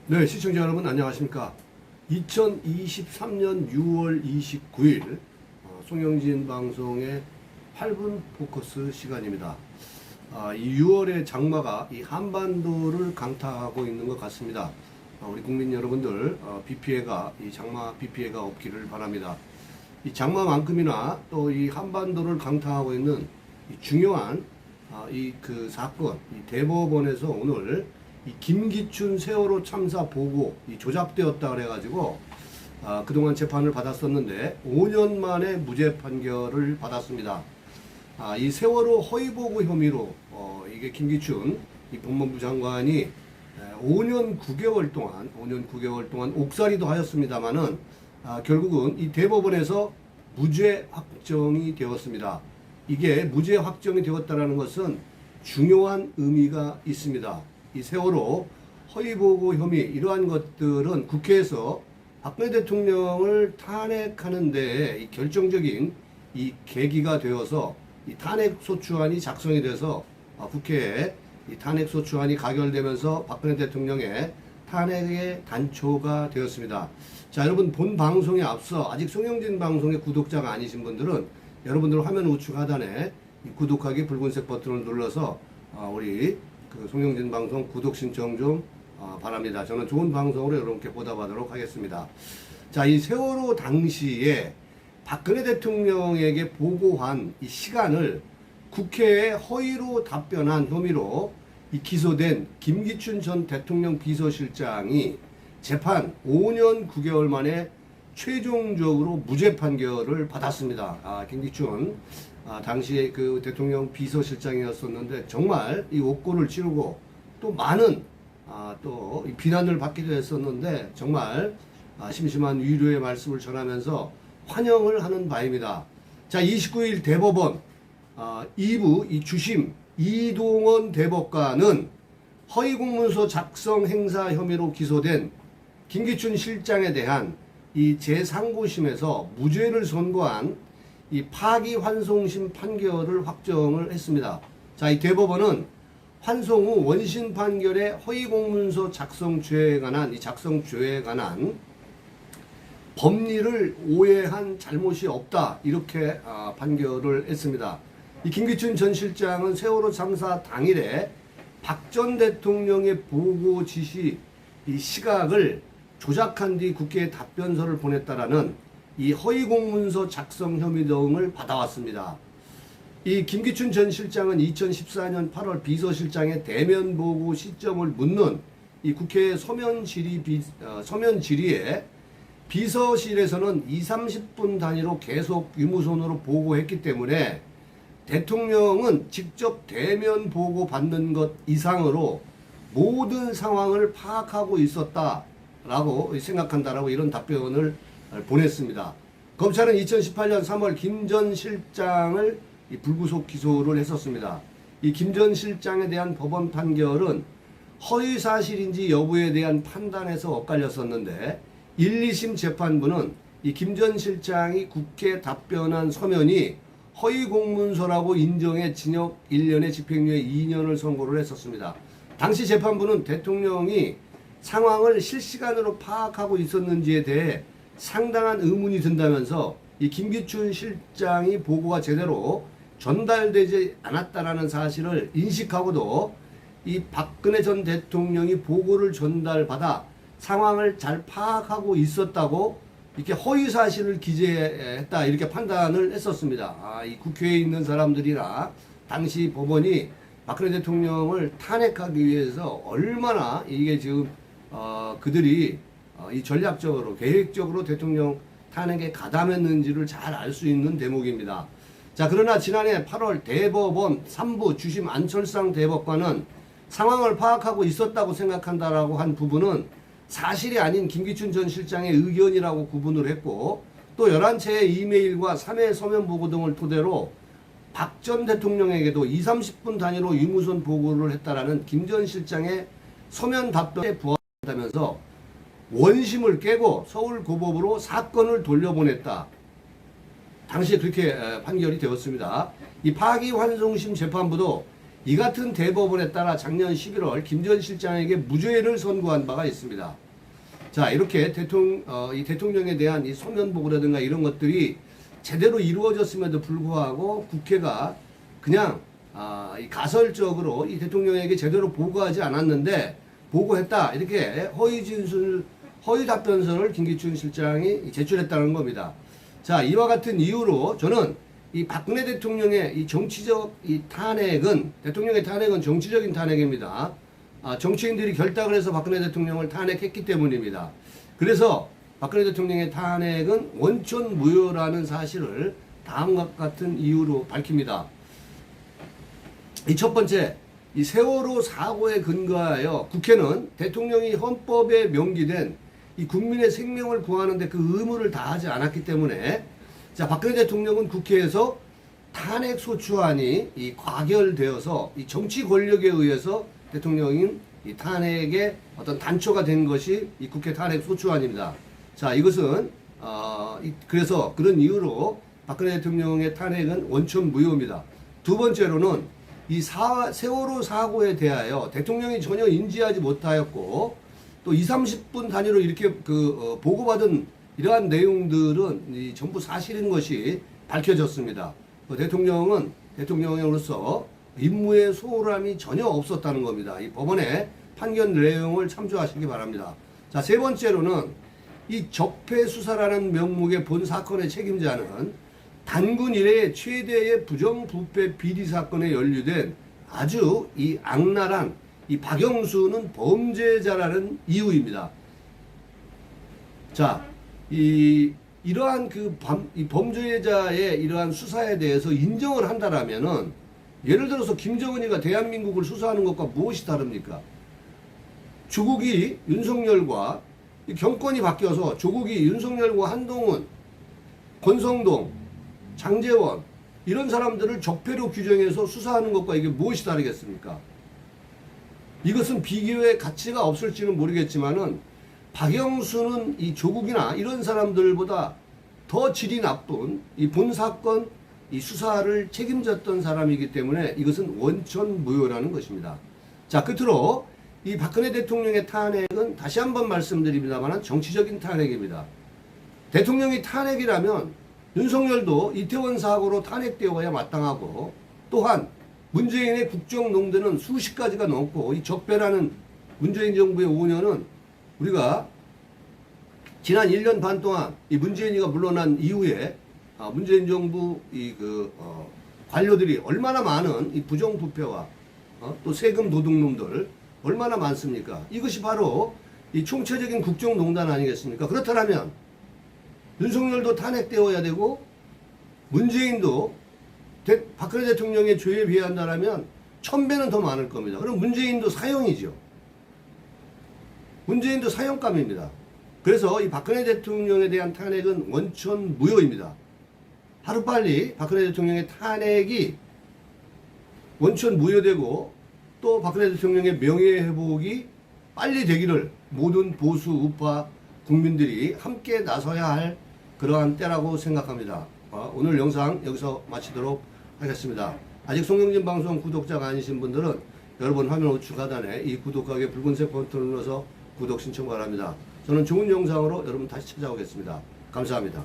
네, 시청자 여러분 안녕하십니까. 2023년 6월 29일 송영진 방송의 8분 포커스 시간입니다. 이 6월의 장마가 이 한반도를 강타하고 있는 것 같습니다. 우리 국민 여러분들 비 피해가, 이 장마 비 피해가 없기를 바랍니다. 이 장마만큼이나 또 이 한반도를 강타하고 있는 이 중요한 사건, 이 대법원에서 오늘 이 김기춘 세월호 참사 보고 이 조작되었다 그래가지고 그동안 재판을 받았었는데 5년 만에 무죄 판결을 받았습니다. 이 세월호 허위 보고 혐의로 이게 김기춘 이 법무부 장관이 5년 9개월 동안 옥살이도 하였습니다만은 결국은 이 대법원에서 무죄 확정이 되었습니다. 이게 무죄 확정이 되었다는 것은 중요한 의미가 있습니다. 이 세월호 허위보고 혐의 이러한 것들은 국회에서 박근혜 대통령을 탄핵하는데 이 결정적인 이 계기가 되어서 이 탄핵소추안이 작성이 돼서 국회에 이 탄핵소추안이 가결되면서 박근혜 대통령의 탄핵의 단초가 되었습니다. 자, 여러분 본 방송에 앞서 아직 송영진 방송의 구독자가 아니신 분들은 여러분들 화면 우측 하단에 이 구독하기 붉은색 버튼을 눌러서 우리 송영진 방송 구독 신청 좀 바랍니다. 저는 좋은 방송으로 여러분께 보답하도록 하겠습니다. 자, 이 세월호 당시에 박근혜 대통령에게 보고한 이 시간을 국회에 허위로 답변한 혐의로 이 기소된 김기춘 전 대통령 비서실장이 재판 5년 9개월 만에 최종적으로 무죄 판결을 받았습니다. 김기춘 당시에 그 대통령 비서실장이었었는데 정말 이 옥고를 치르고 또 많은 또 비난을 받기도 했었는데 정말 심심한 위로의 말씀을 전하면서 환영을 하는 바입니다. 자, 29일 대법원 2부 이 주심 이동원 대법관은 허위공문서 작성 행사 혐의로 기소된 김기춘 실장에 대한 이 제3고심에서 무죄를 선고한 이 파기환송심 판결을 확정을 했습니다. 자, 이 대법원은 환송 후 원심 판결의 허위공문서 작성죄에 관한 법리를 오해한 잘못이 없다 이렇게 판결을 했습니다. 이 김기춘 전 실장은 세월호 참사 당일에 박 전 대통령의 보고 지시 이 시각을 조작한 뒤 국회에 답변서를 보냈다라는 이 허위공문서 작성 혐의 등을 받아왔습니다. 이 김기춘 전 실장은 2014년 8월 비서실장의 대면 보고 시점을 묻는 이 국회 서면 질의에 비서실에서는 20-30분 단위로 계속 유무선으로 보고했기 때문에 대통령은 직접 대면 보고 받는 것 이상으로 모든 상황을 파악하고 있었다라고 생각한다라고 이런 답변을 보냈습니다. 검찰은 2018년 3월 김 전 실장을 불구속 기소를 했었습니다. 이 김 전 실장에 대한 법원 판결은 허위 사실인지 여부에 대한 판단에서 엇갈렸었는데 1, 2심 재판부는 이 김 전 실장이 국회 답변한 서면이 허위 공문서라고 인정해 징역 1년에 집행유예 2년을 선고를 했었습니다. 당시 재판부는 대통령이 상황을 실시간으로 파악하고 있었는지에 대해 상당한 의문이 든다면서 이 김기춘 실장이 보고가 제대로 전달되지 않았다라는 사실을 인식하고도 이 박근혜 전 대통령이 보고를 전달받아 상황을 잘 파악하고 있었다고 이렇게 허위 사실을 기재했다 이렇게 판단을 했었습니다. 이 국회에 있는 사람들이나 당시 법원이 박근혜 대통령을 탄핵하기 위해서 얼마나 이게 지금 그들이 이 전략적으로 계획적으로 대통령 탄핵에 가담했는지를 잘 알 수 있는 대목입니다. 자, 그러나 지난해 8월 대법원 3부 주심 안철상 대법관은 상황을 파악하고 있었다고 생각한다라고 한 부분은 사실이 아닌 김기춘 전 실장의 의견이라고 구분을 했고 또 11채의 이메일과 3회 서면 보고 등을 토대로 박 전 대통령에게도 20-30분 단위로 유무선 보고를 했다라는 김 전 실장의 서면 답변에 부합한다면서 원심을 깨고 서울고법으로 사건을 돌려보냈다. 당시에 그렇게 판결이 되었습니다. 이 파기환송심 재판부도 이 같은 대법원에 따라 작년 11월 김 전 실장에게 무죄를 선고한 바가 있습니다. 자, 이렇게 이 대통령에 대한 이 소면 보고라든가 이런 것들이 제대로 이루어졌음에도 불구하고 국회가 그냥 이 가설적으로 이 대통령에게 제대로 보고하지 않았는데 보고했다, 이렇게 허위 답변서를 김기춘 실장이 제출했다는 겁니다. 자, 이와 같은 이유로 저는 이 박근혜 대통령의 이 정치적 이 탄핵은, 대통령의 탄핵은 정치적인 탄핵입니다. 정치인들이 결탁을 해서 박근혜 대통령을 탄핵했기 때문입니다. 그래서 박근혜 대통령의 탄핵은 원천 무효라는 사실을 다음과 같은 이유로 밝힙니다. 이 첫 번째, 이 세월호 사고에 근거하여 국회는 대통령이 헌법에 명기된 이 국민의 생명을 구하는데 그 의무를 다하지 않았기 때문에, 자, 박근혜 대통령은 국회에서 탄핵 소추안이 이 과결되어서 이 정치 권력에 의해서 대통령인 이 탄핵의 어떤 단초가 된 것이 이 국회 탄핵 소추안입니다. 자, 이것은 그래서 그런 이유로 박근혜 대통령의 탄핵은 원천 무효입니다. 두 번째로는 이 세월호 사고에 대하여 대통령이 전혀 인지하지 못하였고 또 20, 30분 단위로 이렇게 보고받은 이러한 내용들은 전부 사실인 것이 밝혀졌습니다. 대통령은 대통령으로서 임무에 소홀함이 전혀 없었다는 겁니다. 이 법원의 판결 내용을 참조하시기 바랍니다. 자, 세 번째로는 이 적폐 수사라는 명목의 본 사건의 책임자는 단군 이래의 최대의 부정부패 비리 사건에 연루된 아주 이 악랄한 이 박영수는 범죄자라는 이유입니다. 자, 이러한 이 범죄자의 이러한 수사에 대해서 인정을 한다라면은, 예를 들어서 김정은이가 대한민국을 수사하는 것과 무엇이 다릅니까? 조국이 윤석열과 정권이 바뀌어서 조국이 윤석열과 한동훈, 권성동, 장제원 이런 사람들을 적폐로 규정해서 수사하는 것과 이게 무엇이 다르겠습니까? 이것은 비교의 가치가 없을지는 모르겠지만은 박영수는 이 조국이나 이런 사람들보다 더 질이 나쁜 이 본 사건 이 수사를 책임졌던 사람이기 때문에 이것은 원천 무효라는 것입니다. 자, 끝으로 이 박근혜 대통령의 탄핵은 다시 한번 말씀드립니다만 정치적인 탄핵입니다. 대통령이 탄핵이라면 윤석열도 이태원 사고로 탄핵되어야 마땅하고, 또한 문재인의 국정농단은 수십 가지가 넘고 이 적폐라는 문재인 정부의 5년은 우리가 지난 1년 반 동안 이 문재인이가 물러난 이후에 문재인 정부 관료들이 얼마나 많은 이 부정부패와 또 세금 도둑놈들 얼마나 많습니까? 이것이 바로 이 총체적인 국정농단 아니겠습니까? 그렇다면 윤석열도 탄핵되어야 되고 문재인도 박근혜 대통령의 죄에 비한다면 1000배는 더 많을 겁니다. 그럼 문재인도 사형이죠. 문재인도 사형감입니다. 그래서 이 박근혜 대통령에 대한 탄핵은 원천 무효입니다. 하루빨리 박근혜 대통령의 탄핵이 원천 무효되고 또 박근혜 대통령의 명예회복이 빨리 되기를 모든 보수 우파 국민들이 함께 나서야 할 그러한 때라고 생각합니다. 오늘 영상 여기서 마치도록 하겠습니다. 아직 송영진 방송 구독자가 아니신 분들은 여러분 화면 우측 하단에 이 구독하기 붉은색 버튼을 눌러서 구독 신청 바랍니다. 저는 좋은 영상으로 여러분 다시 찾아오겠습니다. 감사합니다.